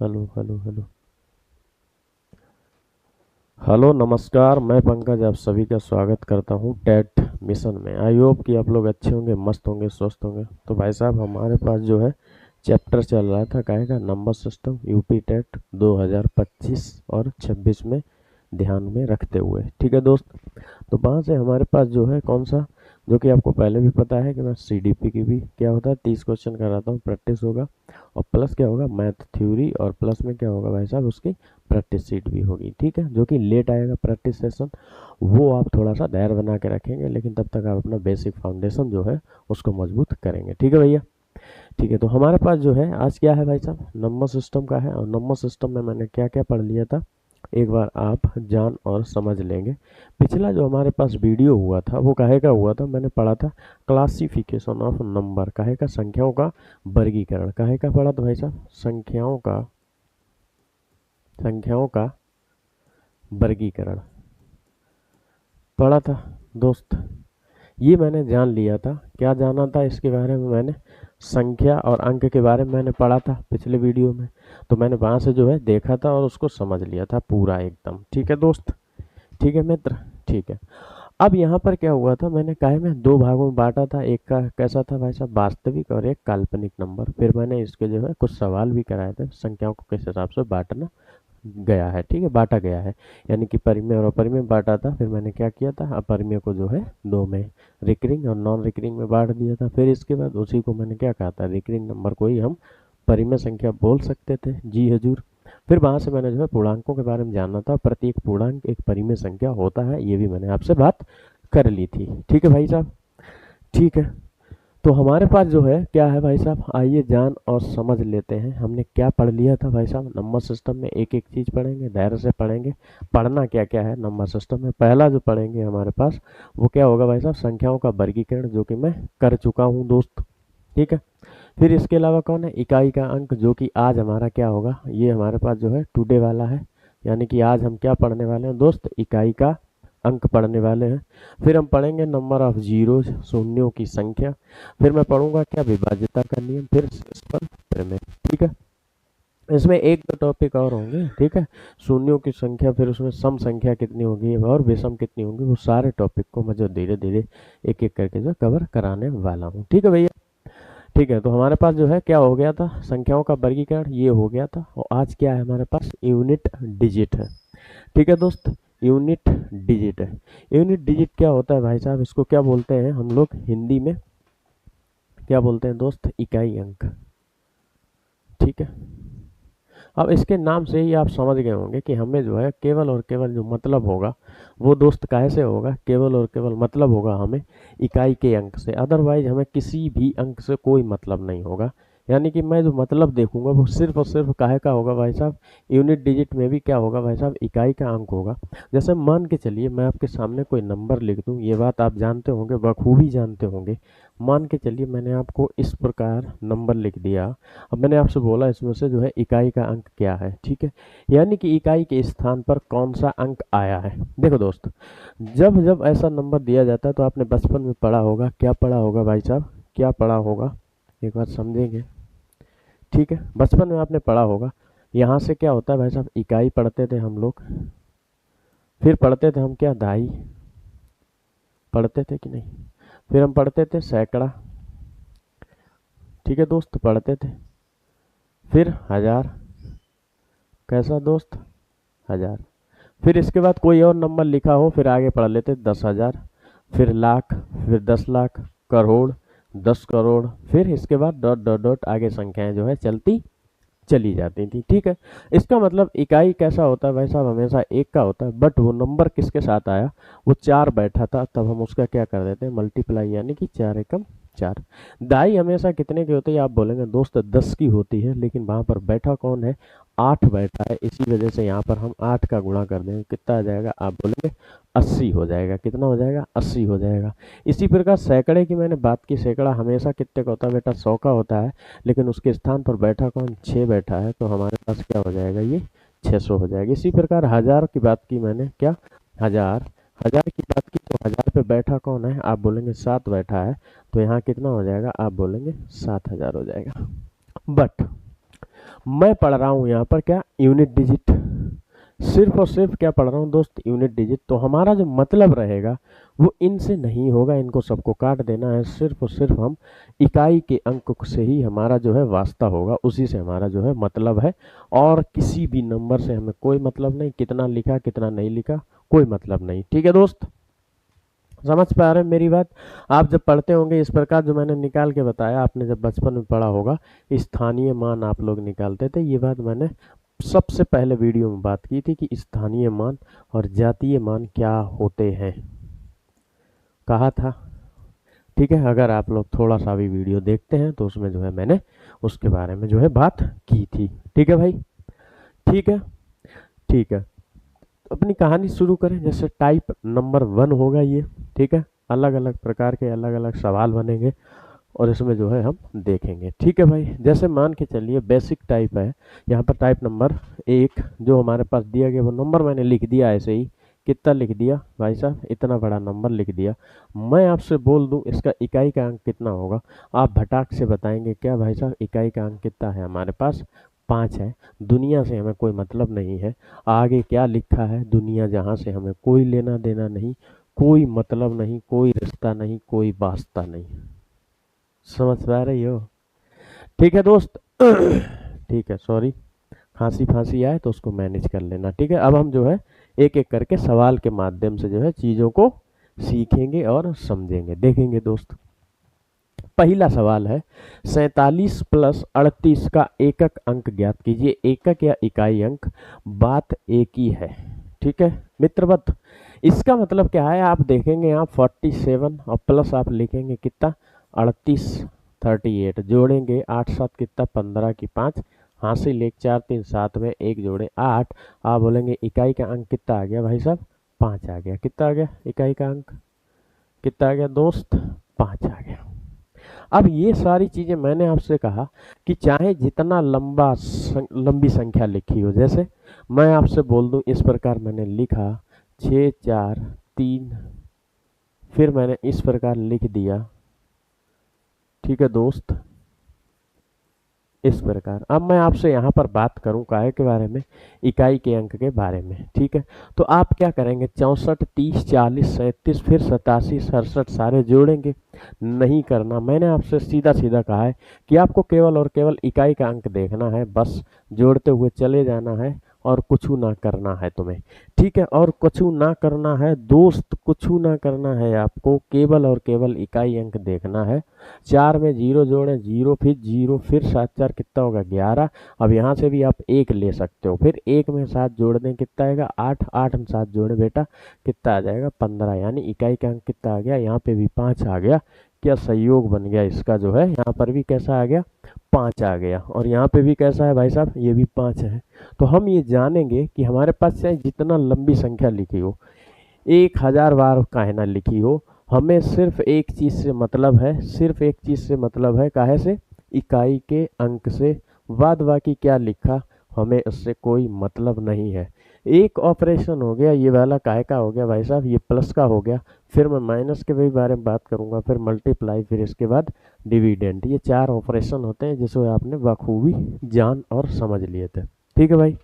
Hello hello hello hello नमस्कार। मैं पंकज आप सभी का स्वागत करता हूं टेट मिशन में। आई होप कि आप लोग अच्छे होंगे, मस्त होंगे, स्वस्थ होंगे। तो भाई साहब हमारे पास जो है चैप्टर चल रहा था काहे का नंबर सिस्टम यूपी टेट 2025 और 26 में ध्यान में रखते हुए। ठीक है दोस्त। तो वहाँ से हमारे पास जो है कौन सा, जो कि आपको पहले भी पता है कि मैं सीडीपी की भी क्या होता है 30 क्वेश्चन कराता हूँ, प्रैक्टिस होगा। और प्लस क्या होगा मैथ थ्योरी, और प्लस में क्या होगा भाई साहब उसकी प्रैक्टिस सीट भी होगी। ठीक है, जो कि लेट आएगा प्रैक्टिस सेशन, वो आप थोड़ा सा धैर्य बना के रखेंगे, लेकिन तब तक आप अपना बेसिक फाउंडेशन जो है उसको मजबूत करेंगे। ठीक है भैया। ठीक है, तो हमारे पास जो है आज क्या है भाई साहब, नंबर सिस्टम का है। और नंबर सिस्टम में मैंने क्या क्या पढ़ लिया था एक बार आप जान और समझ लेंगे। पिछला जो हमारे पास वीडियो हुआ था वो काहे का हुआ था, मैंने पढ़ा था क्लासिफिकेशन ऑफ नंबर, काहे का संख्याओं का वर्गीकरण। काहे का पढ़ा था भाई साहब, संख्याओं का वर्गीकरण पढ़ा था दोस्त। ये मैंने जान लिया था। क्या जाना था इसके बारे में, मैंने संख्या और अंक के बारे में मैंने पढ़ा था पिछले वीडियो में। तो मैंने वहाँ से जो है देखा था और उसको समझ लिया था पूरा एकदम। ठीक है दोस्त, ठीक है मित्र, ठीक है। अब यहाँ पर क्या हुआ था, मैंने काहे में दो भागों में बांटा था। एक का कैसा था भाई साहब, वास्तविक, और एक काल्पनिक नंबर। फिर मैंने इसके जो है कुछ सवाल भी कराए थे, संख्याओं को किस हिसाब से बांटना गया है, ठीक है, बांटा गया है। यानी कि परिमेय और अपरिमेय बांटा था। फिर मैंने क्या किया था, अपरिमेय को जो है दो में, रिकरिंग और नॉन रिकरिंग में बांट दिया था। फिर इसके बाद उसी को मैंने क्या कहा था, रिकरिंग नंबर को ही हम परिमेय संख्या बोल सकते थे। जी हजूर। फिर वहां से मैंने जो है पूर्णांकों के बारे में जानना था। प्रत्येक पूर्णांक एक परिमेय संख्या होता है, ये भी मैंने आपसे बात कर ली थी। ठीक है भाई साहब, ठीक है। तो हमारे पास जो है क्या है भाई साहब, आइए जान और समझ लेते हैं हमने क्या पढ़ लिया था भाई साहब। नंबर सिस्टम में एक एक चीज पढ़ेंगे, धैर्य से पढ़ेंगे। पढ़ना क्या क्या है नंबर सिस्टम में, पहला जो पढ़ेंगे हमारे पास वो क्या होगा भाई साहब, संख्याओं का वर्गीकरण, जो कि मैं कर चुका हूँ दोस्त। ठीक है। फिर इसके अलावा कौन है, इकाई का अंक, जो कि आज हमारा क्या होगा, ये हमारे पास जो है टुडे वाला है। यानी कि आज हम क्या पढ़ने वाले हैं दोस्त, इकाई का अंक पढ़ने वाले हैं। फिर हम पढ़ेंगे नंबर ऑफ जीरोज, शून्यों की संख्या। फिर मैं पढ़ूंगा क्या, विभाज्यता का नियम। फिर शेषफल प्रमेय। ठीक है। इसमें एक दो टॉपिक और होंगे, ठीक है। शून्यों की संख्या, फिर उसमें सम संख्या कितनी होगी और विषम कितनी होगी, वो सारे टॉपिक को मैं जो धीरे धीरे एक एक करके जो कवर कराने वाला हूँ। ठीक है भैया। ठीक है, तो हमारे पास जो है क्या हो गया था, संख्याओं का वर्गीकरण ये हो गया था। और आज क्या है हमारे पास, यूनिट डिजिट है। ठीक है दोस्त, यूनिट डिजिट है। यूनिट डिजिट क्या होता है भाई साहब, इसको क्या बोलते हैं हम लोग हिंदी में, क्या बोलते हैं दोस्त, इकाई अंक। ठीक है। अब इसके नाम से ही आप समझ गए होंगे कि हमें जो है केवल और केवल जो मतलब होगा वो दोस्त काहे से होगा, केवल और केवल मतलब होगा हमें इकाई के अंक से। अदरवाइज हमें किसी भी अंक से कोई मतलब नहीं होगा। यानी कि मैं जो मतलब देखूंगा वो सिर्फ और सिर्फ काहे का होगा भाई साहब, यूनिट डिजिट में भी क्या होगा भाई साहब, इकाई का अंक होगा। जैसे मान के चलिए मैं आपके सामने कोई नंबर लिख दूं, ये बात आप जानते होंगे, बखूबी जानते होंगे। मान के चलिए मैंने आपको इस प्रकार नंबर लिख दिया। अब मैंने आपसे बोला इसमें से जो है इकाई का अंक क्या है। ठीक है, यानी कि इकाई के स्थान पर कौन सा अंक आया है। देखो दोस्त, जब जब ऐसा नंबर दिया जाता है तो आपने बचपन में पढ़ा होगा, क्या पढ़ा होगा भाई साहब, क्या पढ़ा होगा, एक बार समझेंगे। ठीक है, बचपन में आपने पढ़ा होगा, यहाँ से क्या होता है भाई साहब, इकाई पढ़ते थे हम लोग। फिर पढ़ते थे हम क्या, दहाई पढ़ते थे कि नहीं। फिर हम पढ़ते थे सैकड़ा। ठीक है दोस्त, पढ़ते थे। फिर हजार, कैसा दोस्त, हजार। फिर इसके बाद कोई और नंबर लिखा हो, फिर आगे पढ़ लेते 10,000। फिर लाख, फिर 10 लाख, करोड़, 10 करोड़। फिर इसके बाद डॉट डॉट डॉट आगे संख्याएं जो है चलती चली जाती थी। ठीक है। इसका मतलब इकाई कैसा होता है भाई साहब, हमेशा एक का होता है, बट वो नंबर किसके साथ आया, वो चार बैठा था, तब हम उसका क्या कर देते हैं, मल्टीप्लाई, यानी कि चार एकम चार। दाई हमेशा कितने की होती है, आप बोलेंगे दोस्त 10 की होती है, लेकिन वहां पर बैठा कौन है, आठ बैठा है। इसी वजह से यहाँ पर हम आठ का गुणा कर देंगे, कितना आ जाएगा, आप बोलेंगे 80 हो जाएगा। कितना हो जाएगा, 80 हो जाएगा। इसी प्रकार सैकड़े की मैंने बात की, सैकड़ा हमेशा कितने का होता है बेटा, 100 का होता है। लेकिन उसके स्थान पर बैठा कौन, 6 बैठा है, तो हमारे पास क्या हो जाएगा, ये 600 हो जाएगा। इसी प्रकार हजार की बात की मैंने, क्या, हजार, हजार की बात की तो हजार पे बैठा कौन है, आप बोलेंगे 7 बैठा है, तो यहाँ कितना हो जाएगा, आप बोलेंगे 7,000 हो जाएगा। बट मैं पढ़ रहा हूँ यहाँ पर क्या, यूनिट डिजिट, सिर्फ और सिर्फ क्या पढ़ रहा हूँ दोस्त, यूनिट डिजिट। तो हमारा जो मतलब रहेगा वो इनसे नहीं होगा, इनको सबको काट देना है, सिर्फ और सिर्फ हम इकाई के अंक से ही हमारा जो है वास्ता होगा, उसी से हमारा जो है मतलब है। और किसी भी नंबर से हमें कोई मतलब नहीं, कितना लिखा कितना नहीं लिखा कोई मतलब नहीं। ठीक है दोस्त, समझ पा रहे हैं मेरी बात। आप जब पढ़ते होंगे इस प्रकार, जो मैंने निकाल के बताया, आपने जब बचपन में पढ़ा होगा, स्थानीय मान आप लोग निकालते थे, ये बात मैंने सबसे पहले वीडियो में बात की थी कि स्थानीय मान और जातीय मान क्या होते हैं, कहा था। ठीक है, अगर आप लोग थोड़ा सा भी वीडियो देखते हैं तो उसमें जो है मैंने उसके बारे में जो है बात की थी। ठीक है भाई, ठीक है, ठीक है। अपनी कहानी शुरू करें। जैसे टाइप नंबर 1 होगा ये, ठीक है, अलग अलग प्रकार के अलग अलग सवाल बनेंगे और इसमें जो है हम देखेंगे। ठीक है भाई, जैसे मान के चलिए बेसिक टाइप है, यहाँ पर टाइप नंबर 1 जो हमारे पास दिया गया वो नंबर मैंने लिख दिया ऐसे ही। कितना लिख दिया भाई साहब, इतना बड़ा नंबर लिख दिया। मैं आपसे बोल दूं इसका इकाई का अंक कितना होगा, आप भटाक से बताएंगे क्या भाई साहब, इकाई का अंक कितना है हमारे पास, 5 है। दुनिया से हमें कोई मतलब नहीं है, आगे क्या लिखा है दुनिया जहाँ से हमें कोई लेना देना नहीं, कोई मतलब नहीं, कोई रिश्ता नहीं, कोई वास्ता नहीं। समझ पा रही हो? ठीक है दोस्त। ठीक है, सॉरी, खांसी फांसी आए तो उसको मैनेज कर लेना। ठीक है, अब हम जो है एक एक करके सवाल के माध्यम से जो है चीज़ों को सीखेंगे और समझेंगे, देखेंगे दोस्त। पहला सवाल है, 47 प्लस 38 का एकक अंक ज्ञात कीजिए। एकक या इकाई अंक, बात एक ही है। ठीक है मित्रवत, इसका मतलब क्या है, आप देखेंगे यहाँ 47 और प्लस आप लिखेंगे कितना, 38, 38 जोड़ेंगे 8 7 कितना, 15 की 5, हासिल 1 4 3 7 में 1 जोड़े 8। आप बोलेंगे इकाई का अंक कितना आ गया भाई साहब, 5 आ गया। कितना आ गया इकाई का अंक, कितना आ गया दोस्त, 5 आ गया। अब ये सारी चीजें मैंने आपसे कहा कि चाहे जितना लंबी संख्या लिखी हो, जैसे मैं आपसे बोल दूं इस प्रकार मैंने लिखा 6 4 3, फिर मैंने इस प्रकार लिख दिया। ठीक है दोस्त, इस प्रकार। अब मैं आपसे यहाँ पर बात करूँ काहे के बारे में, इकाई के अंक के बारे में। ठीक है, तो आप क्या करेंगे, 64 30 40 37 फिर 87 67 सारे जोड़ेंगे। नहीं करना, मैंने आपसे सीधा सीधा कहा है कि आपको केवल और केवल इकाई का अंक देखना है, बस जोड़ते हुए चले जाना है और कुछ ना करना है तुम्हें। ठीक है, और कुछ ना करना है दोस्त, कुछ ना करना है आपको, केवल और केवल इकाई अंक देखना है। 4 में 0 जोड़ें, 0 फिर 0 फिर 7 4 कितना होगा 11। अब यहाँ से भी आप 1 ले सकते हो, फिर 1 में 7 जोड़ दें कितना आएगा 8, 8 में 7 जोड़े बेटा कितना आ जाएगा 15, यानी इकाई का अंक कितना आ गया, यहाँ पे भी 5 आ गया। क्या संयोग बन गया इसका जो है, यहाँ पर भी कैसा आ गया 5 आ गया, और यहाँ पे भी कैसा है भाई साहब, ये भी 5 है। तो हम ये जानेंगे कि हमारे पास चाहे जितना लंबी संख्या लिखी हो, 1000 बार काहे ना लिखी हो, हमें सिर्फ एक चीज से मतलब है, सिर्फ एक चीज से मतलब है, काहे से, इकाई के अंक से। बाद बाकी क्या लिखा हमें उससे कोई मतलब नहीं है। एक ऑपरेशन हो गया ये वाला, काहे का हो गया भाई साहब, ये प्लस का हो गया, फिर मैं माइनस के भी बारे में बात करूंगा, फिर मल्टीप्लाई, फिर इसके बाद डिविडेंड। ये 4 ऑपरेशन होते हैं जिसको आपने बखूबी जान और समझ लिए थे। ठीक है भाई,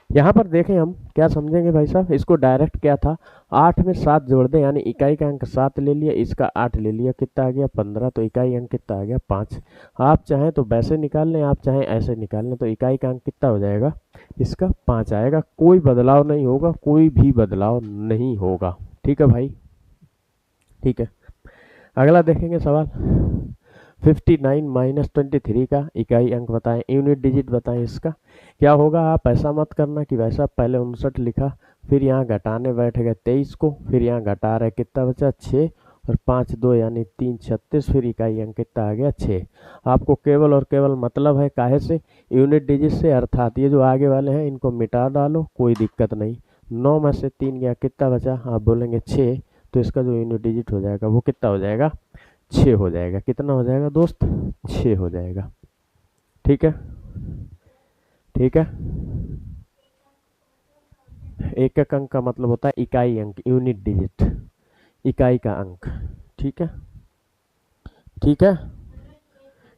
यहाँ पर देखें हम क्या समझेंगे भाई साहब, इसको डायरेक्ट क्या था, 8 में 7 जोड़ दें, यानी इकाई का अंक 7 ले लिया, इसका 8 ले लिया, कितना आ गया 15, तो इकाई अंक कितना आ गया 5। आप चाहें तो वैसे निकाल लें, आप चाहें ऐसे निकाल लें, तो इकाई का अंक कितना हो जाएगा, इसका 5 आएगा। कोई बदलाव नहीं होगा, कोई भी बदलाव नहीं होगा। ठीक है भाई, ठीक है। अगला देखेंगे सवाल, 59 माइनस 23 का इकाई अंक बताएं, यूनिट डिजिट बताएं। इसका क्या होगा, आप ऐसा मत करना कि वैसा पहले 59 लिखा, फिर यहाँ घटाने बैठ गए 23 को, फिर यहाँ घटा रहे कितना बचा 6, और 5 2 यानी 3 36, फिर इकाई अंक कितना आ गया 6। आपको केवल और केवल मतलब है काहे से, यूनिट डिजिट से, अर्थात ये जो आगे वाले हैं इनको मिटा डालो, कोई दिक्कत नहीं। 9 में से 3 गया, कितना बचा, आप बोलेंगे 6, तो इसका जो यूनिट डिजिट हो जाएगा वो कितना हो जाएगा 6 हो जाएगा। कितना हो जाएगा दोस्त, 6 हो जाएगा। ठीक है, ठीक है। एकक अंक का मतलब होता है इकाई अंक, यूनिट डिजिट, इकाई का अंक। ठीक है, ठीक है,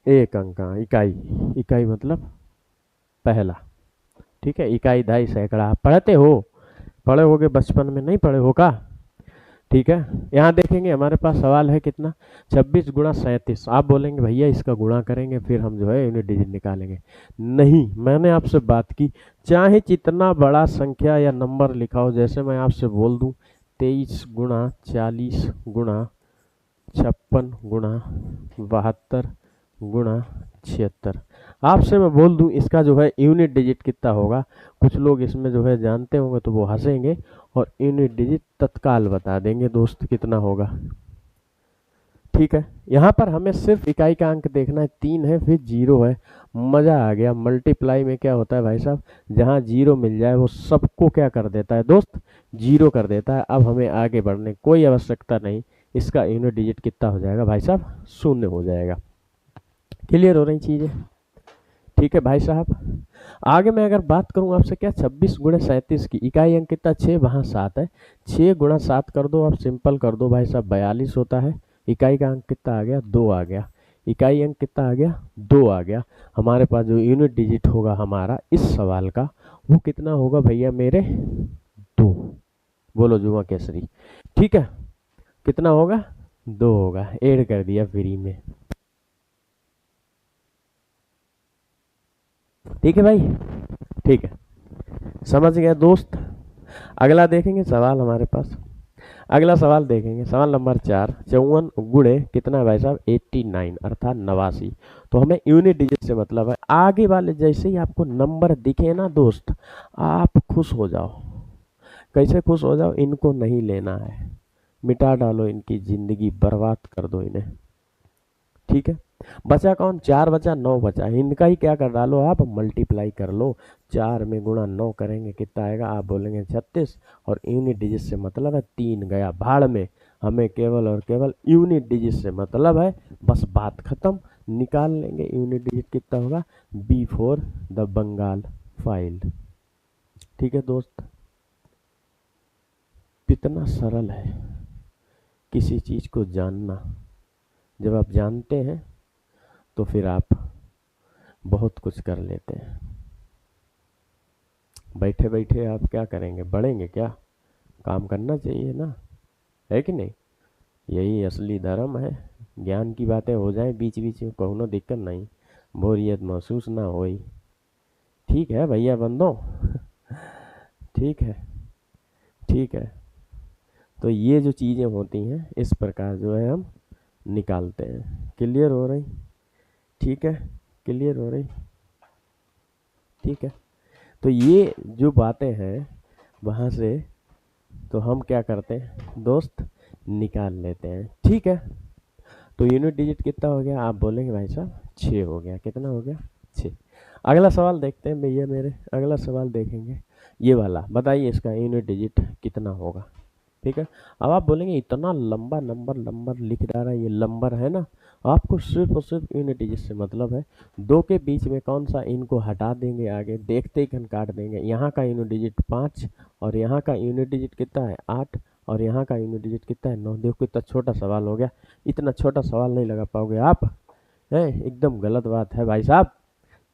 एक अंक का इकाई, इकाई मतलब पहला, ठीक है। इकाई, दहाई, सैकड़ा आप पढ़े होगे बचपन में, नहीं पढ़े हो का? ठीक है। यहाँ देखेंगे हमारे पास सवाल है कितना, 26 गुणा 37। आप बोलेंगे भैया इसका गुणा करेंगे फिर हम जो है यूनिट डिजिट निकालेंगे। नहीं, मैंने आपसे बात की, चाहे जितना बड़ा संख्या या नंबर लिखा हो, जैसे मैं आपसे बोल दूं 23 गुणा 40 गुणा 56 गुणा 72 गुणा 76, आपसे मैं बोल दूं इसका जो है यूनिट डिजिट कितना होगा, कुछ लोग इसमें जो है जानते होंगे तो वो हंसेंगे और यूनिट डिजिट तत्काल बता देंगे दोस्त कितना होगा। ठीक है, यहाँ पर हमें सिर्फ इकाई का अंक देखना है, 3 है फिर 0 है। मजा आ गया। मल्टीप्लाई में क्या होता है भाई साहब, जहाँ 0 मिल जाए वो सबको क्या कर देता है दोस्त, 0 कर देता है। अब हमें आगे बढ़ने की कोई आवश्यकता नहीं, इसका यूनिट डिजिट कितना हो जाएगा भाई साहब, 0 हो जाएगा। क्लियर हो रही चीजें? ठीक है भाई साहब। आगे मैं अगर बात करूं आपसे, क्या 26 गुणे 37 की इकाई अंक कितना, 6, वहाँ 7 है, 6 गुणा 7 कर दो, आप सिंपल कर दो भाई साहब, 42 होता है। इकाई का अंक कितना आ गया, 2 आ गया। इकाई अंक कितना आ गया, 2 आ गया। हमारे पास जो यूनिट डिजिट होगा हमारा इस सवाल का, वो कितना होगा भैया मेरे, 2। बोलो जुआ केसरी। ठीक है, कितना होगा, 2 होगा। ऐड कर दिया फ्री में। ठीक है भाई, ठीक है, समझ गया दोस्त। अगला देखेंगे सवाल हमारे पास, अगला सवाल देखेंगे, सवाल नंबर 4, 54 गुणे कितना है भाई साहब, 89 अर्थात 89। तो हमें यूनिट डिजिट से मतलब है, आगे वाले जैसे ही आपको नंबर दिखे ना दोस्त, आप खुश हो जाओ। कैसे खुश हो जाओ, इनको नहीं लेना है, मिटा डालो, इनकी जिंदगी बर्बाद कर दो इन्हें। ठीक है, बचा कौन, 4 बचा, 9 बचा, इनका ही क्या कर डालो आप, मल्टीप्लाई कर लो। 4 में गुणा 9 करेंगे कितना आएगा, आप बोलेंगे 36, और यूनिट डिजिट से मतलब है 3 गया भाड़ में। हमें केवल और केवल यूनिट डिजिट से मतलब है, बस बात खत्म। निकाल लेंगे यूनिट डिजिट कितना होगा, B4 द बंगाल फाइल। ठीक है दोस्त, कितना सरल है किसी चीज को जानना। जब आप जानते हैं तो फिर आप बहुत कुछ कर लेते हैं। बैठे बैठे आप क्या करेंगे, बढ़ेंगे क्या, काम करना चाहिए ना, है कि नहीं? यही असली धर्म है। ज्ञान की बातें हो जाए बीच बीच में, कोनो दिक्कत नहीं, बोरियत महसूस ना होई। ठीक है भैया बंदो ठीक है, ठीक है। तो ये जो चीज़ें होती हैं इस प्रकार जो है हम निकालते हैं। क्लियर हो रही? ठीक है, क्लियर हो रही? ठीक है, तो ये जो बातें हैं वहाँ से तो हम क्या करते हैं दोस्त, निकाल लेते हैं। ठीक है, तो यूनिट डिजिट कितना हो गया, आप बोलेंगे भाई साहब 6 हो गया। कितना हो गया, 6। अगला सवाल देखते हैं भैया मेरे, अगला सवाल देखेंगे ये वाला, बताइए इसका यूनिट डिजिट कितना होगा। ठीक है, अब आप बोलेंगे इतना लंबा नंबर लिख डाला, ये नंबर है ना, आपको सिर्फ और सिर्फ यूनिट डिजिट से मतलब है। 2 के बीच में कौन सा, इनको हटा देंगे, आगे देखते ही काट देंगे। यहाँ का यूनिट डिजिट 5 और यहाँ का यूनिट डिजिट कितना है, 8 और यहाँ का यूनिट डिजिट कितना है, 9। देखो कितना छोटा सवाल हो गया, इतना छोटा सवाल नहीं लगा पाओगे आप, है एकदम गलत बात है भाई साहब,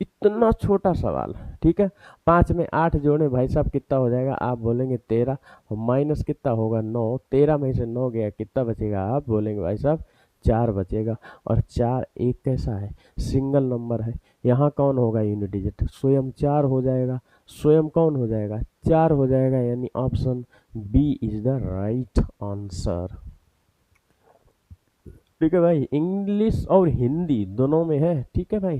इतना छोटा सवाल। ठीक है, 5 में 8 जोड़े भाई साहब कितना हो जाएगा, आप बोलेंगे 13, माइनस कितना होगा 9, 13 में से 9 गया कितना बचेगा, आप बोलेंगे भाई साहब 4 बचेगा। और 4 एक कैसा है, सिंगल नंबर है, यहाँ कौन होगा यूनिट डिजिट, स्वयं 4 हो जाएगा, स्वयं कौन हो जाएगा, 4 हो जाएगा, यानी option B is the right answer. ठीक है भाई, इंग्लिश और हिंदी दोनों में है। ठीक है भाई,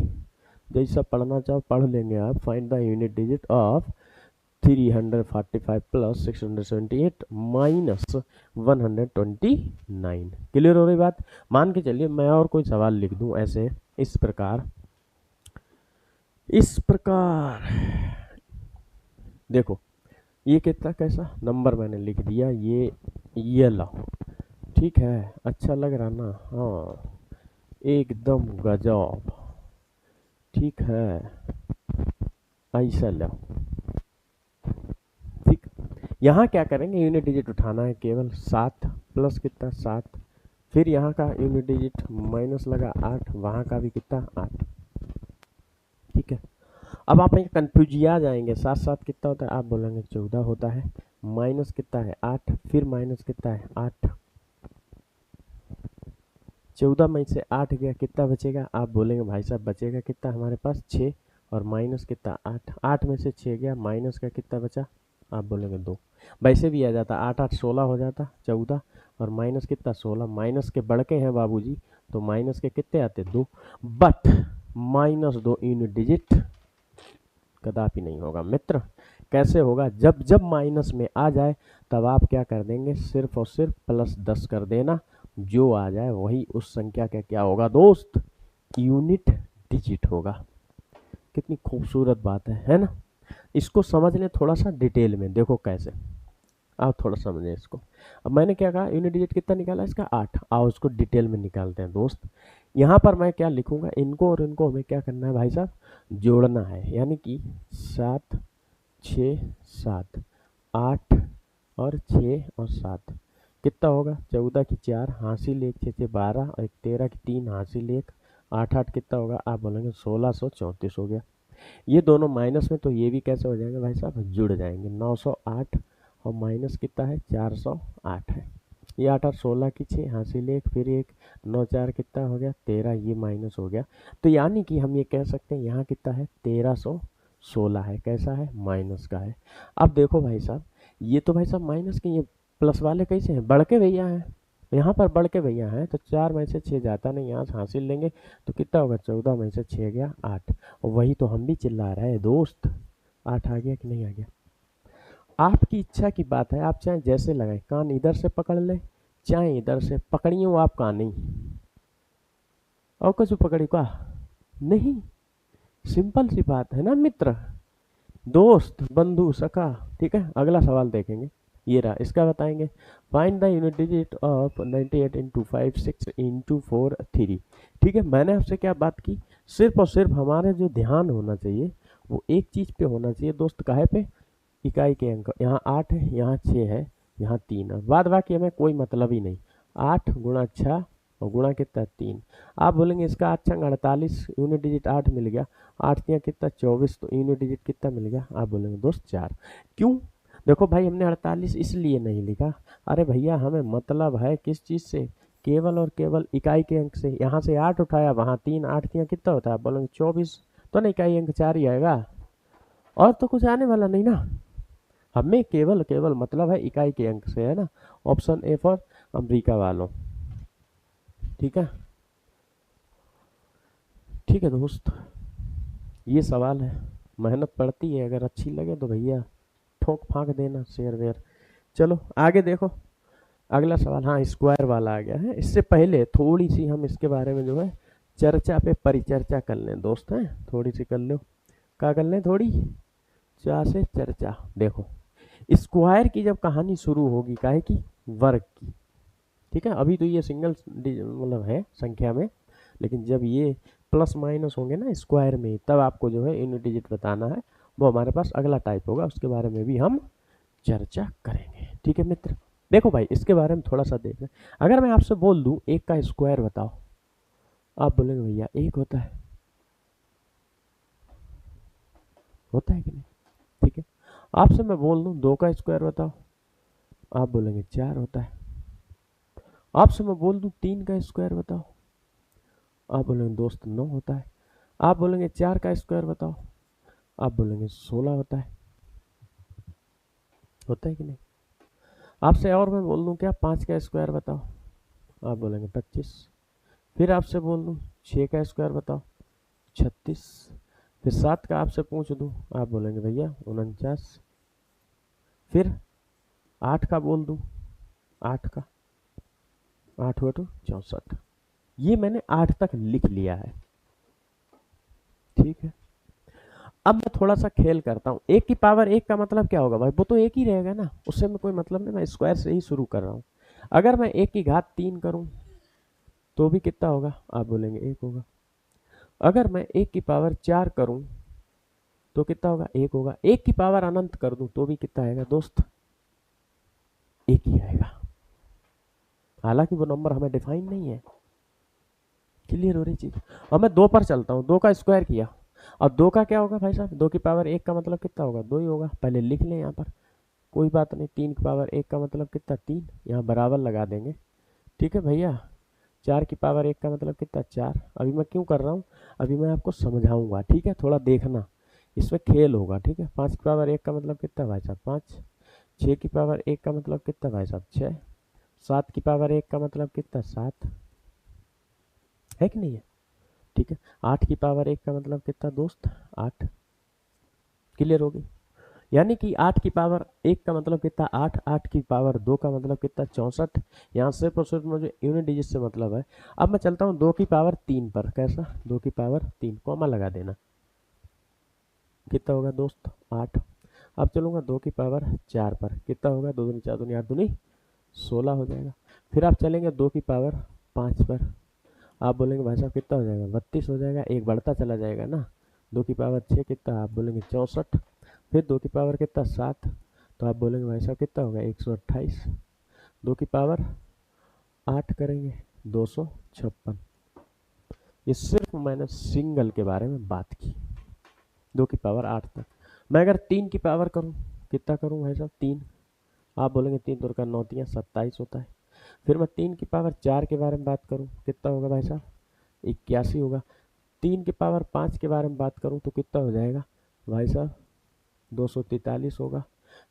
जैसा पढ़ना चाहो पढ़ लेंगे आप। Find the unit digit of 345 plus 678 minus 129। Clear हो रही बात? मान के चलिए मैं और कोई सवाल लिख दूं ऐसे, इस प्रकार, इस प्रकार देखो, ये कितना कैसा नंबर मैंने लिख दिया, ये लो। ठीक है, अच्छा लग रहा ना, हाँ एकदम गजब। ठीक है, ऐसा लो। ठीक, यहाँ क्या करेंगे, यूनिट डिजिट उठाना है केवल, 7 प्लस कितना 7, फिर यहाँ का यूनिट डिजिट माइनस लगा 8, वहाँ का भी कितना 8। ठीक है, अब आप ये कंफ्यूज आ जाएंगे, साथ साथ कितना होता है, आप बोलेंगे 14 होता है, माइनस कितना है 8, फिर माइनस कितना है 8, 14 में से 8 गया, कितना बचेगा, आप बोलेंगे भाई साहब बचेगा कितना हमारे पास 6, और माइनस कितना 8, 8 में से 6 गया, माइनस का कितना बचा, आप बोलेंगे 2। वैसे भी आ जाता 8 8 16 हो जाता 14, और माइनस कितना 16, माइनस के बढ़ के हैं बाबूजी, तो माइनस के कितने आते 2, बट -2 यूनिट डिजिट कदापि नहीं होगा मित्र। कैसे होगा, जब जब माइनस में आ जाए तब आप क्या कर देंगे, सिर्फ और सिर्फ +10 कर देना, जो आ जाए वही उस संख्या का क्या होगा दोस्त, यूनिट डिजिट होगा। कितनी खूबसूरत बात है ना। इसको समझ लें थोड़ा सा डिटेल में, देखो कैसे, आप थोड़ा समझें इसको। अब मैंने क्या कहा, यूनिट डिजिट कितना निकाला इसका 8, आओ इसको डिटेल में निकालते हैं दोस्त। यहाँ पर मैं क्या लिखूंगा, इनको और इनको हमें क्या करना है भाई साहब, जोड़ना है, यानी कि 7 6 7, 8 और 6 और 7 कितना होगा, 14 की 4 हासिल 1, 6 6 12, और 13 की 3 हासिल 1, 8 8 कितना होगा, आप बोलेंगे 1634 हो गया। ये दोनों माइनस में, तो ये भी कैसे हो जाएंगे भाई साहब, जुड़ जाएंगे, 908 और माइनस कितना है 408 है, ये 8 8 16 की 6 हासिल 1, फिर 1 9 4 कितना हो गया 13, ये माइनस हो गया। तो यानी कि हम ये कह सकते हैं यहाँ कितना है 1316 है, कैसा है, माइनस का है। अब देखो भाई साहब, ये तो भाई साहब माइनस के, ये प्लस वाले कैसे हैं, बढ़ के भैया हैं, यहाँ पर बढ़ के भैया हैं, तो 4 में से 6 जाता नहीं, यहाँ से हासिल लेंगे तो कितना होगा, 14 में से 6 गया 8, और वही तो हम भी चिल्ला रहे हैं दोस्त, 8 आ गया कि नहीं आ गया। आपकी इच्छा की बात है, आप चाहे जैसे लगाए, कान इधर से पकड़ ले, चाहे इधर से पकड़िए, वो आप कान नहीं और कुछ पकड़ी का नहीं, सिंपल सी बात है ना मित्र, दोस्त बंधु सखा। ठीक है, अगला सवाल देखेंगे, ये रहा, इसका बताएंगे, find the unit digit of 98 into 5 6 into 4 3। ठीक है, मैंने आपसे क्या बात की, सिर्फ और सिर्फ हमारे जो ध्यान होना चाहिए वो एक चीज पे होना चाहिए दोस्त, काहे पे, इकाई के अंक, यहाँ 8 है, यहाँ 6 है, यहाँ 3 है, बाद बाकी हमें कोई मतलब ही नहीं, 8 गुणा 6 और गुणा कितना 3। आप बोलेंगे इसका 8 छंग 48, यूनिट डिजिट 8 मिल गया, 8 तिया कितना 24, तो यूनिट डिजिट कितना मिल गया, आप बोलेंगे दोस्त 4। क्यों, देखो भाई हमने 48 इसलिए नहीं लिखा, अरे भैया हमें मतलब है किस चीज़ से, केवल और केवल इकाई के अंक से, यहाँ से 8 उठाया, वहाँ 3, 8 तिया कितना होता है, आप बोलेंगे 24, तो ना इकाई अंक 4 ही आएगा, और तो कुछ आने वाला नहीं ना, हमें केवल केवल मतलब है इकाई के अंक से, है ना। ऑप्शन ए फॉर अमेरिका वालों। ठीक है, ठीक है दोस्त, ये सवाल है, मेहनत पड़ती है, अगर अच्छी लगे तो भैया ठोक फाक देना शेयर वेयर। चलो आगे देखो, अगला सवाल, हाँ स्क्वायर वाला आ गया है। इससे पहले थोड़ी सी हम इसके बारे में जो है चर्चा पे परिचर्चा कर लें दोस्त, हैं थोड़ी सी कर लो, क्या कर लें, थोड़ी चा से चर्चा। देखो स्क्वायर की जब कहानी शुरू होगी, काहे की, वर्ग की, ठीक है, अभी तो ये सिंगल मतलब है संख्या में, लेकिन जब ये प्लस माइनस होंगे ना स्क्वायर में, तब आपको जो है यूनिट डिजिट बताना है, वो हमारे पास अगला टाइप होगा, उसके बारे में भी हम चर्चा करेंगे। ठीक है मित्र, देखो भाई इसके बारे में थोड़ा सा देख लें। अगर मैं आपसे बोल दूं एक का स्क्वायर बताओ, आप बोलेंगे भैया एक होता है, होता है कि नहीं, ठीक है। आपसे मैं बोल दूं 2 का स्क्वायर बताओ, आप बोलेंगे 4 होता है। आपसे मैं बोल दूं 3 का स्क्वायर बताओ, आप बोलेंगे दोस्त 9 होता है। आप बोलेंगे 4 का स्क्वायर बताओ, आप बोलेंगे 16 होता है कि नहीं। आपसे और मैं बोल दूं क्या 5 का स्क्वायर बताओ, आप बोलेंगे 25। फिर आपसे बोल दूं 6 का स्क्वायर बताओ, 36। फिर 7 का आपसे पूछ दूं, आप बोलेंगे भैया 49। फिर 8 का बोल दूं, 8 का, 8 हुआ तो 64। ये मैंने 8 तक लिख लिया है, ठीक है। अब मैं थोड़ा सा खेल करता हूँ, 1 की पावर 1 का मतलब क्या होगा भाई, वो तो एक ही रहेगा ना, उससे मैं कोई मतलब नहीं, मैं स्क्वायर से ही शुरू कर रहा हूँ। अगर मैं 1 की घात 3 करूँ तो भी कितना होगा, आप बोलेंगे 1 होगा। अगर मैं 1 की पावर 4 करूँ तो कितना होगा, 1 होगा। 1 की पावर अनंत कर दूं तो भी कितना आएगा दोस्त, 1 ही आएगा। हालांकि वो नंबर हमें डिफाइन नहीं है, क्लियर हो रही चीज। और मैं 2 पर चलता हूँ, 2 का स्क्वायर किया, और 2 का क्या होगा भाई साहब, 2 की पावर 1 का मतलब कितना होगा, 2 ही होगा, पहले लिख लें यहाँ पर, कोई बात नहीं। 3 की पावर 1 का मतलब कितना, 3, यहाँ बराबर लगा देंगे। ठीक है भैया। 4 की पावर 1 का मतलब कितना, 4। अभी मैं क्यों कर रहा हूँ, अभी मैं आपको समझाऊंगा, ठीक है, थोड़ा देखना, इसमें खेल होगा, ठीक है। 5 की पावर 1 का मतलब कितना भाई साहब, 5। 6 की पावर 1 का मतलब कितना भाई साहब, 6। 7 की पावर 1 का मतलब कितना, 7, है कि नहीं है, ठीक है। 8 की पावर 1 का मतलब कितना दोस्त, 8। क्लियर होगी। यानी कि 8 की पावर 1 का मतलब कितना, 8। 8 की पावर 2 का मतलब कितना, 64। यहाँ सिर्फ और सिर्फ मुझे यूनिट डिजिट से मतलब है। अब मैं चलता हूँ 2 की पावर 3 पर, कैसा, 2 की पावर 3, कॉमा लगा देना, कितना होगा दोस्त, 8। अब चलूंगा 2 की पावर 4 पर, कितना होगा, 2 दूनी 4 दूनी 8 दूनी 16 हो जाएगा। फिर आप चलेंगे 2 की पावर 5 पर, आप बोलेंगे भाई साहब कितना हो जाएगा, 32 हो जाएगा, एक बढ़ता चला जाएगा ना। 2 की पावर 6 कितना, आप बोलेंगे 64। फिर 2 की पावर कितना, 7, तो आप बोलेंगे भाई साहब कितना होगा, 128। 2 की पावर 8 करेंगे, 256। ये सिर्फ मैंने सिंगल के बारे में बात की, 2 की पावर 8 तक। मैं अगर 3 की पावर करूँ, कितना करूँ भाई साहब, 3, आप बोलेंगे 3 दूर का 9 तियाँ 27 होता है। फिर मैं 3 की पावर 4 के बारे में बात करूँ, कितना होगा भाई साहब, 81 होगा। 3 की पावर 5 के बारे में बात करूँ तो कितना हो जाएगा भाई साहब, 243 होगा।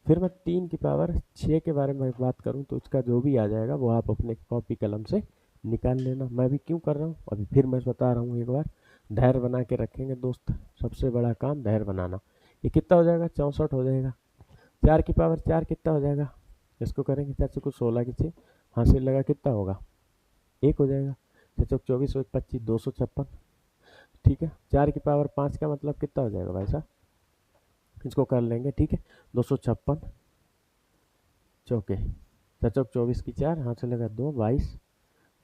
फिर मैं 3 की पावर 6 के बारे में बात करूँ तो इसका जो भी आ जाएगा वो आप अपने कॉपी कलम से निकाल लेना। मैं भी क्यों कर रहा हूँ अभी फिर मैं बता रहा हूँ एक बार, धैर्य बना के रखेंगे दोस्त, सबसे बड़ा काम धैर्य बनाना। ये कितना हो जाएगा, 64 हो जाएगा। 4 की पावर 4 कितना हो जाएगा, इसको करेंगे 4 से कुछ 16 की 6 हासिल लगा, कितना होगा, 1 हो जाएगा। 6 24 25 256, ठीक है। 4 की पावर 5 का मतलब कितना हो जाएगा भाई साहब, इसको कर लेंगे, ठीक है। 256 चौके, 4 24 की 4 हाथ से लगा 2 22,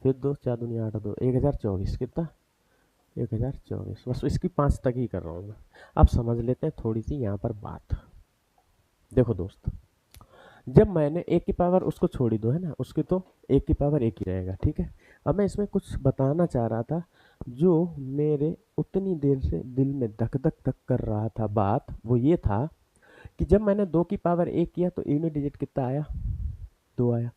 फिर 2 4 दूनी 8 2 1024, कितना, 1024। बस इसकी 5 तक ही कर रहा हूँ मैं। अब समझ लेते हैं थोड़ी सी यहाँ पर बात। देखो दोस्त, जब मैंने 1 की पावर उसको छोड़ ही दो है ना, उसके तो 1 की पावर 1 ही रहेगा, ठीक है। अब मैं इसमें कुछ बताना चाह रहा था जो मेरे उतनी देर से दिल में धक धक धक कर रहा था, बात वो ये था कि जब मैंने 2 की पावर 1 किया तो यूनिट डिजिट कितना आया, 2 आया।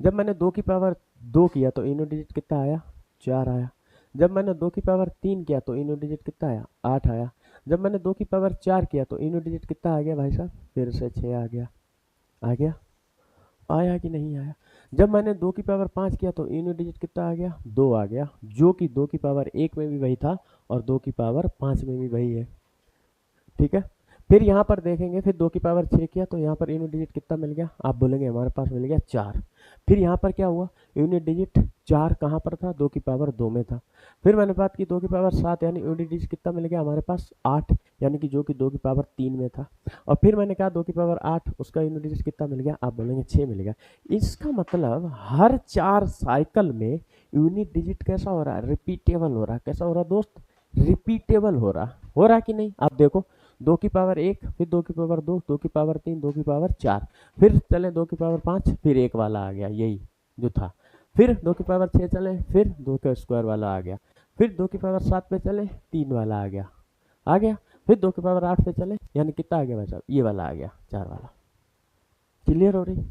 जब मैंने 2 की पावर 2 किया तो यूनिट डिजिट कितना आया, 4 आया। जब मैंने 2 की पावर 3 किया तो यूनिट डिजिट कितना आया, 8 आया। जब मैंने 2 की पावर 4 किया तो यूनिट डिजिट कितना आ गया भाई साहब, फिर से 6 आ गया। आ गया, आया कि नहीं आया। जब मैंने 2 की पावर 5 किया तो यूनिट डिजिट कितना आ गया, 2 आ गया, जो कि 2 की पावर 1 में भी वही था और 2 की पावर 5 में भी वही है, ठीक है। फिर यहाँ पर देखेंगे, फिर 2 की पावर 6 किया तो यहाँ पर यूनिट डिजिट कितना मिल गया, आप बोलेंगे हमारे पास मिल गया 4। फिर यहाँ पर क्या हुआ, यूनिट डिजिट 4 कहाँ पर था, 2 की पावर 2 में था। फिर मैंने बात की 2 की पावर 7, यानी यूनिट डिजिट कितना मिल गया हमारे पास, 8, यानी कि जो कि 2 की पावर 3 में था। और फिर मैंने कहा 2 की पावर 8, उसका यूनिट डिजिट कितना मिल गया, आप बोलेंगे 6 मिल गया। इसका मतलब हर 4 साइकिल में यूनिट डिजिट कैसा हो रहा है, रिपीटेबल हो रहा है। कैसा हो रहा है दोस्त, रिपीटेबल हो रहा कि नहीं। आप देखो 2 की पावर 1, फिर 2 की पावर 2, 2 की पावर 3, 2 की पावर 4, फिर चले 2 की पावर 5, फिर 1 वाला आ गया, यही जो था। फिर 2 की पावर 6 चले, फिर 2 का स्क्वायर वाला आ गया। फिर 2 की पावर 7 पे चले, 3 वाला आ गया। फिर 2 की पावर 8 पे चले, यानी कितना आ गया भाई साहब, ये वाला आ गया, 4 वाला। क्लियर हो रही,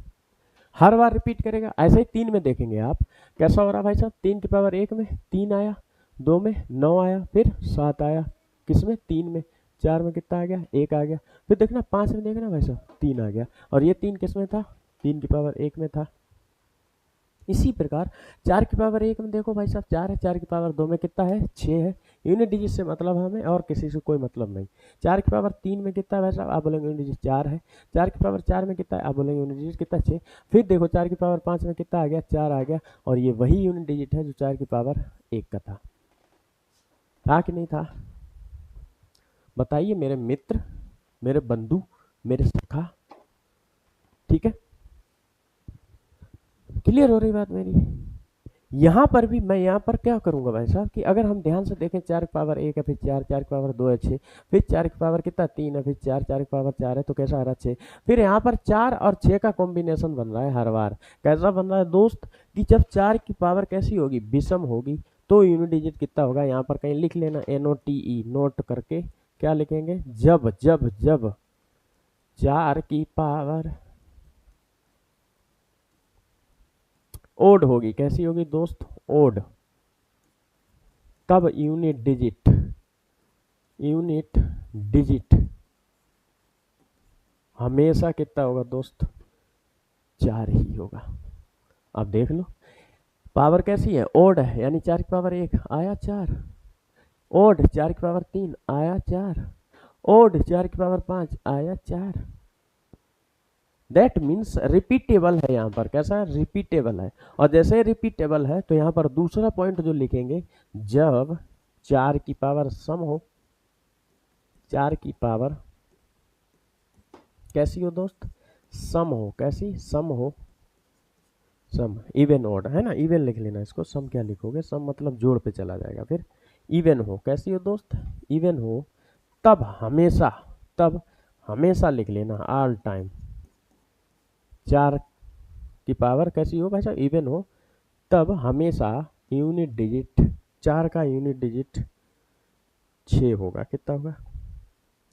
हर बार रिपीट करेगा। ऐसे ही 3 में देखेंगे आप, कैसा हो रहा भाई साहब, 3 की पावर 1 में 3 आया, 2 में 9 आया, फिर 7 आया, किस में, 3 में। 4 में कितना आ गया, 1 आ गया। फिर देखना 5 में देखना भाई साहब, 3 आ गया, और ये 3 किस में था, 3 की पावर 1 में था। इसी प्रकार 4 की पावर 1 में देखो भाई साहब 4 है, 4 की पावर 2 में कितना है, 6 है। यूनिट डिजिट से मतलब हमें और किसी से कोई मतलब नहीं। 4 की पावर 3 में कितना है भाई साहब, आप बोलेंगे यूनिट डिजिट 4 है। 4 की पावर 4 में कितना है, आप बोलेंगे यूनिट डिजिट कितना, 6। फिर देखो 4 की पावर 5 में कितना आ गया, 4 आ गया, और ये वही यूनिट डिजिट है जो 4 की पावर 1 का था कि नहीं था, बताइए मेरे मित्र, मेरे बंधु, मेरे सखा, ठीक है। क्लियर हो रही बात मेरी। यहाँ पर भी मैं यहाँ पर क्या करूँगा भाई साहब कि अगर हम ध्यान से देखें 4 की पावर 1 है, फिर 4, 4 की पावर 2 है 6, फिर 4 की पावर कितना 3 है, फिर 4, 4 की पावर 4 है, तो कैसा आ रहा है 6। फिर यहाँ पर 4 और 6 का कॉम्बिनेशन बन रहा है हर बार। कैसा बन रहा है दोस्त, कि जब 4 की पावर कैसी होगी, विषम होगी, तो यूनिट डिजिट कितना होगा, यहाँ पर कहीं लिख लेना NOTE, नोट करके क्या लिखेंगे, जब जब जब 4 की पावर ओड होगी। कैसी होगी दोस्त, ओड। तब यूनिट डिजिट हमेशा कितना होगा दोस्त, 4 ही होगा। अब देख लो पावर कैसी है, ओड है, यानी 4 की पावर 1 आया 4, ओड 4 की पावर 3 आया 4, ओड 4 की पावर 5 आया 4। दैट मीन्स रिपीटेबल है, यहाँ पर कैसा है, रिपीटेबल है। और जैसे रिपीटेबल है तो यहाँ पर दूसरा पॉइंट जो लिखेंगे, जब 4 की पावर सम हो, 4 की पावर कैसी हो दोस्त, सम हो। कैसी, सम हो, सम इवन ऑड है ना, इवन लिख लेना इसको, सम क्या लिखोगे, सम मतलब जोड़ पे चला जाएगा। फिर इवन हो, कैसी हो दोस्त, इवन हो, तब हमेशा, तब हमेशा लिख लेना, ऑल टाइम 4 की पावर कैसी हो भाई साहब, इवन हो, तब हमेशा यूनिट डिजिट 4 का यूनिट डिजिट 6 होगा। कितना होगा,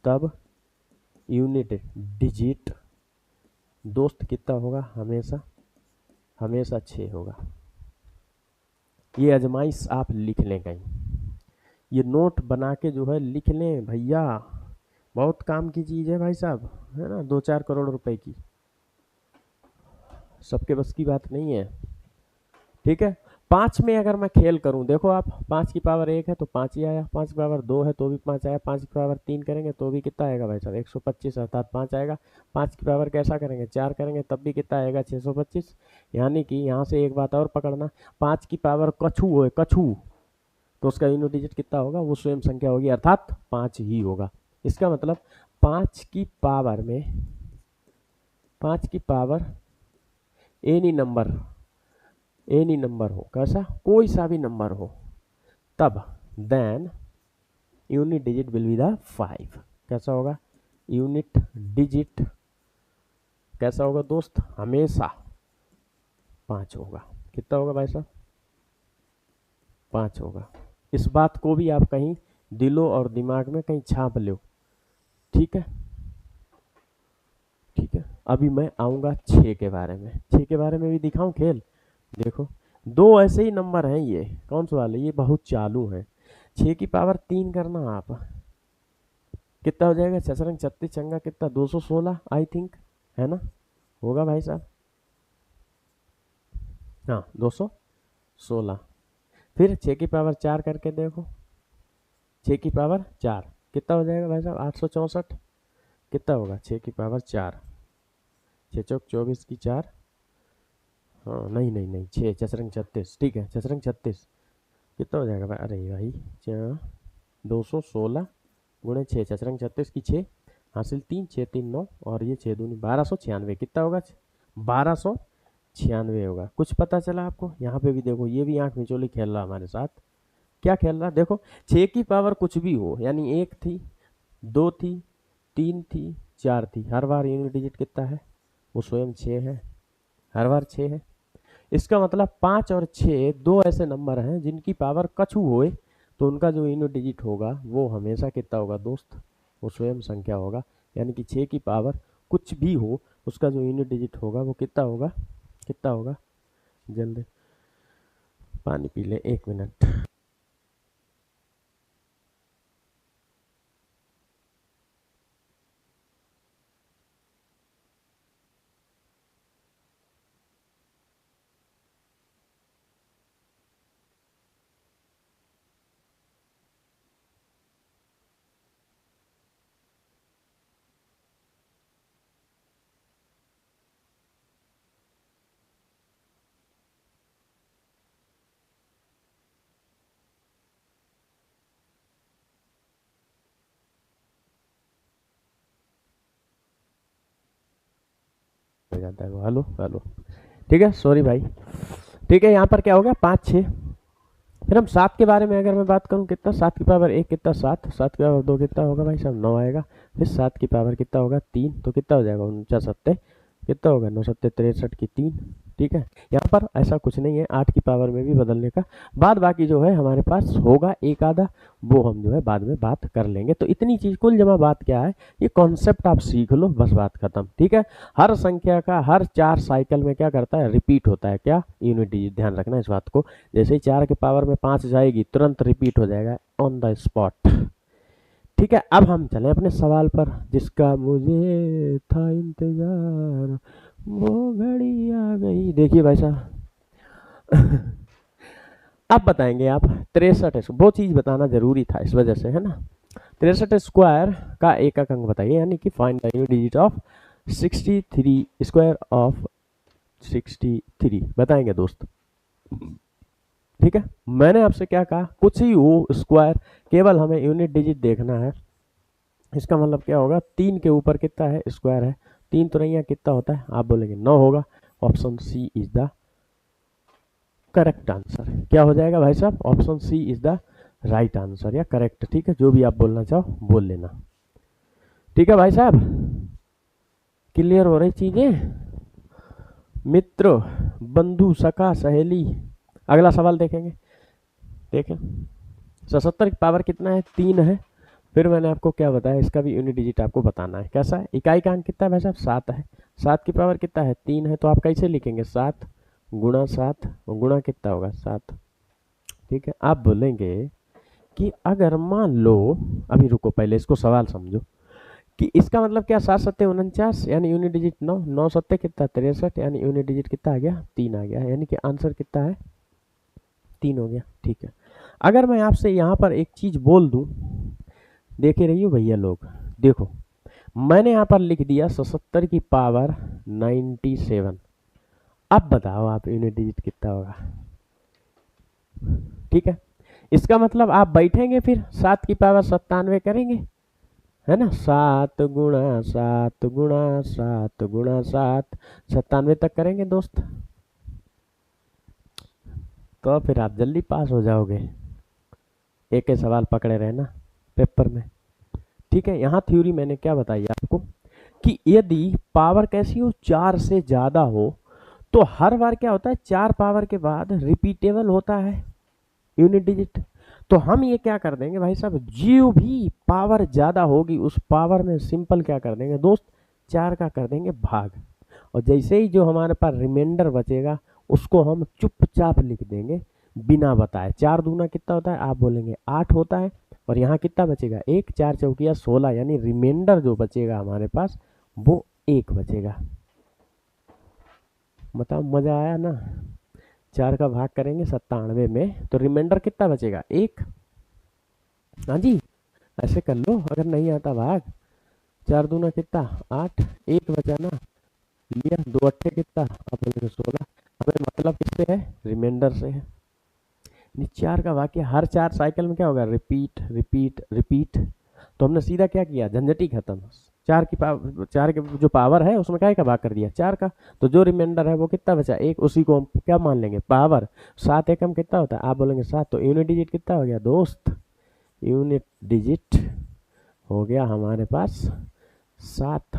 तब यूनिट डिजिट दोस्त कितना होगा, हमेशा हमेशा 6 होगा। ये आजमाइश आप लिख लें कहीं, ये नोट बना के जो है लिख लें भैया, बहुत काम की चीज़ है भाई साहब, है ना, 2-4 करोड़ रुपए की, सबके बस की बात नहीं है। ठीक है, 5 में अगर मैं खेल करूं, देखो आप 5 की पावर 1 है तो 5 ही आया, 5 की पावर 2 है तो भी 5 आया, 5 की पावर 3 करेंगे तो भी कितना आएगा भाई साहब, 125 अर्थात 5 आएगा। 5 की पावर कैसा करेंगे, 4 करेंगे तब भी कितना आएगा, 625। यानी कि यहाँ से एक बात और पकड़ना, 5 की पावर कछु हो, कछु, तो उसका यूनिट डिजिट कितना होगा, वो स्वयं संख्या होगी, अर्थात 5 ही होगा। इसका मतलब 5 की पावर में, 5 की power any number, any number हो, कैसा, कोई सा भी नंबर हो, तब then unit digit will be the 5। कैसा होगा, यूनिट डिजिट कैसा होगा दोस्त, हमेशा 5 होगा। कितना होगा भाई साहब, 5 होगा। इस बात को भी आप कहीं दिलो और दिमाग में कहीं छाप लो। ठीक है, ठीक है। अभी मैं आऊँगा 6 के बारे में, 6 के बारे में भी दिखाऊं खेल। देखो 2 ऐसे ही नंबर हैं, ये कौन से वाले, ये बहुत चालू है। 6 की पावर 3 करना आप, कितना हो जाएगा, छसरंग 36 चंगा कितना, 216 आई थिंक, है ना, होगा भाई साहब, हाँ 216। फिर 6 की पावर 4 करके देखो, 6 की पावर 4 कितना हो जाएगा भाई साहब, 864। कितना होगा, 6 की पावर 4, 6 चौक 24 की 4, हाँ नहीं नहीं नहीं 6 छसरंग 36, ठीक है, छसरंग 36 कितना हो जाएगा भाई, अरे भाई 216 गुणे 6, छसरंग 36 की 6 हासिल 3, 6 3 9, और ये 6 दूनी 1296, कितना होगा, 1296 होगा। कुछ पता चला आपको, यहाँ पे भी देखो, ये भी आंख मिचोली खेल रहा हमारे साथ। क्या खेल रहा, देखो 6 की पावर कुछ भी हो, यानी 1 थी, 2 थी, 3 थी, 4 थी, हर बार यूनिट डिजिट कितना है, वो स्वयं 6 है, हर बार 6 है। इसका मतलब 5 और 6 दो ऐसे नंबर हैं जिनकी पावर कछु होए तो उनका जो यूनिट डिजिट होगा वो हमेशा कितना होगा दोस्त, वो स्वयं संख्या होगा। यानी कि 6 की पावर कुछ भी हो, उसका जो यूनिट डिजिट होगा वो कितना होगा, कितना होगा, जल्दी पानी पी ले, 1 मिनट। हो जाता है वो, हेलो हेलो, ठीक है, सॉरी भाई। ठीक है, यहाँ पर क्या होगा, 5 6। फिर हम 7 के बारे में अगर मैं बात करूँ, कितना, 7 की पावर 1 कितना, 7, 7 की पावर 2 कितना होगा भाई साहब, 9 आएगा। फिर 7 की पावर कितना होगा, 3, तो कितना हो जाएगा, 49 सत्ते कितना होगा, 9 सत्ते 63 की 3, ठीक है, यहाँ पर ऐसा कुछ नहीं है 8 की पावर में भी बदलने का। बाद बाकी जो है हमारे पास होगा एक आधा, वो हम जो है बाद में बात कर लेंगे। तो इतनी चीज़ कुल जमा बात क्या है, ये कॉन्सेप्ट आप सीख लो, बस बात खत्म। ठीक है, हर संख्या का हर 4 साइकिल में क्या करता है, रिपीट होता है। क्या, यूनिट डिजिट, ध्यान रखना इस बात को। जैसे ही 4 के पावर में 5 जाएगी तुरंत रिपीट हो जाएगा ऑन द स्पॉट। ठीक है, अब हम चले अपने सवाल पर, जिसका मुझे था इंतजार, वो घड़ी आ गई। देखिए भाई साहब अब बताएंगे आप 63, वो चीज बताना जरूरी था इस वजह से, है ना। 63 स्क्वायर का एकक अंक बताइए, यानी कि find the unit digit of 63 square of 63 बताएंगे दोस्त। ठीक है, मैंने आपसे क्या कहा, कुछ ही हो स्क्वायर, केवल हमें यूनिट डिजिट देखना है। इसका मतलब क्या होगा, 3 के ऊपर कितना है, स्क्वायर है। 3 तुरैया कितना होता है, आप बोलेंगे 9 होगा। Option C is the correct answer. क्या हो जाएगा भाई साहब, option C is the right answer या करेक्ट। ठीक है, जो भी आप बोलना चाहो बोल लेना। ठीक है भाई साहब, क्लियर हो रही चीजें मित्र, बंधु, सखा, सहेली। अगला सवाल देखेंगे। देखें, 77 की पावर कितना है, 3 है। फिर मैंने आपको क्या बताया, इसका भी यूनिट डिजिट आपको बताना है। कैसा है, इकाई का अंक कितना है भाई साहब, 7 है। 7 की पावर कितना है, 3 है। तो आप कैसे लिखेंगे, 7 गुणा 7, गुणा कितना होगा, 7। ठीक है, आप बोलेंगे कि अगर मान लो, अभी रुको पहले इसको सवाल समझो, कि इसका मतलब क्या, 7 सत्ते 49 यानी यूनिट डिजिट 9, 9 सत्ते कितना 63 यानी यूनिट डिजिट कितना आ गया, 3 आ गया। यानी कि आंसर कितना है, 3 हो गया। ठीक है, अगर मैं आपसे यहाँ पर एक चीज बोल दूं, देखे रहिए भैया लोग, देखो मैंने यहाँ पर लिख दिया 77 की पावर 97। अब बताओ आप यूनिट डिजिट कितना होगा। ठीक है, इसका मतलब आप बैठेंगे फिर 7 की पावर 97 करेंगे, है ना। 7 गुणा 7 गुणा 7 गुणा 7, 97 तक करेंगे दोस्त, तो फिर आप जल्दी पास हो जाओगे। एक ही सवाल पकड़े रहना पेपर में। ठीक है, यहाँ थ्योरी मैंने क्या बताई आपको, कि यदि पावर कैसी हो, 4 से ज्यादा हो, तो हर बार क्या होता है, 4 पावर के बाद रिपीटेबल होता है यूनिट डिजिट। तो हम ये क्या कर देंगे भाई साहब, जो भी पावर ज्यादा होगी उस पावर में सिंपल क्या कर देंगे दोस्त, 4 का कर देंगे भाग, और जैसे ही जो हमारे पास रिमाइंडर बचेगा उसको हम चुपचाप लिख देंगे बिना बताए। 4 दूना कितना होता है, आप बोलेंगे 8 होता है, और यहाँ कितना बचेगा, 1, 4 चौकिया 16, यानी रिमाइंडर जो बचेगा हमारे पास वो 1 बचेगा। बताओ मजा आया ना। 4 का भाग करेंगे 97 में तो रिमाइंडर कितना बचेगा, 1। हाँ जी, ऐसे कर लो अगर नहीं आता भाग। 4 दूना कितना 8, 1 बचा ना, लिया 2 अट्ठे कितना, अब बोलेंगे 16। हमें मतलब किससे है, रिमाइंडर से है। 4 का वाक्य हर 4 साइकिल में क्या होगा, रिपीट रिपीट रिपीट। तो हमने सीधा क्या किया, झंझटी खत्म। 4 की पावर, 4 के जो पावर है उसमें क्या का भाग कर दिया, 4 का। तो जो रिमाइंडर है वो कितना बचा, 1, उसी को हम क्या मान लेंगे, पावर। 7 एकम कितना होता है, आप बोलेंगे 7। तो यूनिट डिजिट कितना हो गया दोस्त, यूनिट डिजिट हो गया हमारे पास 7।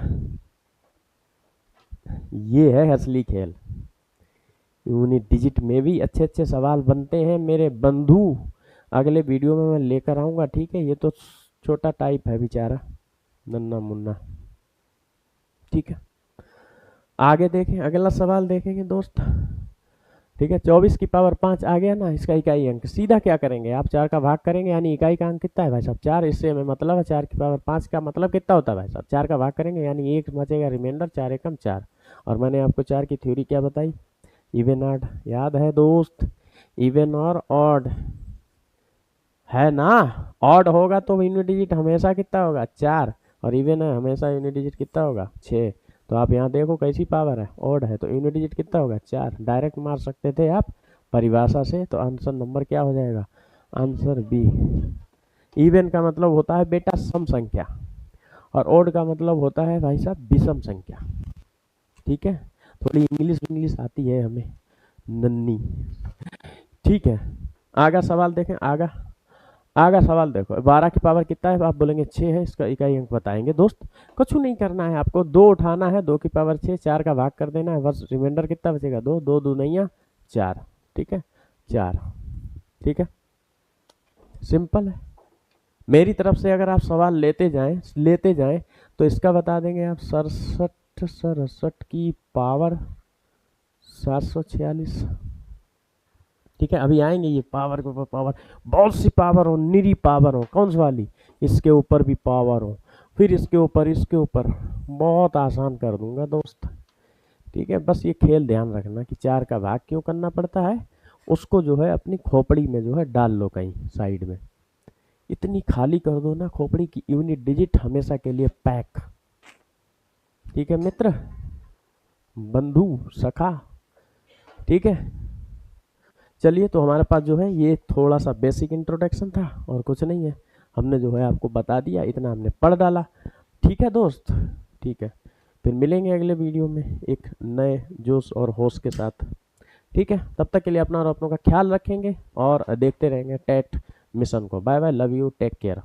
ये है असली खेल। यूनिट डिजिट में भी अच्छे अच्छे सवाल बनते हैं मेरे बंधु, अगले वीडियो में मैं लेकर आऊंगा। ठीक है, ये तो छोटा टाइप है बेचारा, नन्ना मुन्ना। ठीक है, आगे देखें, अगला सवाल देखेंगे दोस्त। ठीक है, 24 की पावर 5 आ गया ना, इसका इकाई अंक सीधा क्या करेंगे आप, 4 का भाग करेंगे, यानी इकाई का अंक कितना है भाई साहब, 4। इससे हमें मतलब है 4 की पावर 5 का मतलब कितना होता है भाई साहब, 4 का भाग करेंगे यानी 1 बचेगा रिमाइंडर, 4 एकम 4। और मैंने आपको 4 की थ्योरी क्या बताई, इवन ऑड, याद है दोस्त, इवन और ऑड, है ना। ऑड होगा तो यूनिट डिजिट हमेशा कितना होगा, 4, और इवन है हमेशा यूनिट डिजिट कितना होगा, 6। तो आप यहाँ देखो कैसी पावर है, ऑड है तो यूनिट डिजिट कितना होगा, 4। डायरेक्ट मार सकते थे आप परिभाषा से, तो आंसर नंबर क्या हो जाएगा, आंसर बी। इवन का मतलब होता है बेटा सम संख्या, और ऑड का मतलब होता है भाई साहब विषम संख्या। ठीक है, थोड़ी इंग्लिश इंग्लिश आती है हमें नन्नी। ठीक है, आगा सवाल देखें, आगा आगे सवाल देखो, 12 की पावर कितना है? आप बोलेंगे 6 है, इसका इकाई अंक बताएंगे। दोस्त कुछ नहीं करना है आपको, 2 उठाना है, 2 की पावर 6, 4 का भाग कर देना है, बस रिमाइंडर कितना बचेगा? 2, 2 दूनिया 4, ठीक है, 4, ठीक है, सिंपल है। मेरी तरफ से अगर आप सवाल लेते जाएं तो इसका बता देंगे आप, 67 की पावर 746, ठीक है। अभी आएंगे ये पावर के ऊपर पावर, बहुत सी पावर हो, निरी पावर हो, कौन सी वाली, इसके ऊपर भी पावर हो, फिर इसके ऊपर, बहुत आसान कर दूंगा दोस्त, ठीक है। बस ये खेल ध्यान रखना कि 4 का भाग क्यों करना पड़ता है, उसको जो है अपनी खोपड़ी में जो है डाल लो कहीं साइड में, इतनी खाली कर दो ना खोपड़ी की, यूनिट डिजिट हमेशा के लिए पैक, ठीक है मित्र, बंधु, सखा, ठीक है। चलिए, तो हमारे पास जो है ये थोड़ा सा बेसिक इंट्रोडक्शन था और कुछ नहीं है, हमने जो है आपको बता दिया, इतना हमने पढ़ डाला, ठीक है दोस्त, ठीक है। फिर मिलेंगे अगले वीडियो में एक नए जोश और होश के साथ, ठीक है। तब तक के लिए अपना और अपनों का ख्याल रखेंगे और देखते रहेंगे टेट मिशन को। Bye bye, love you, take care.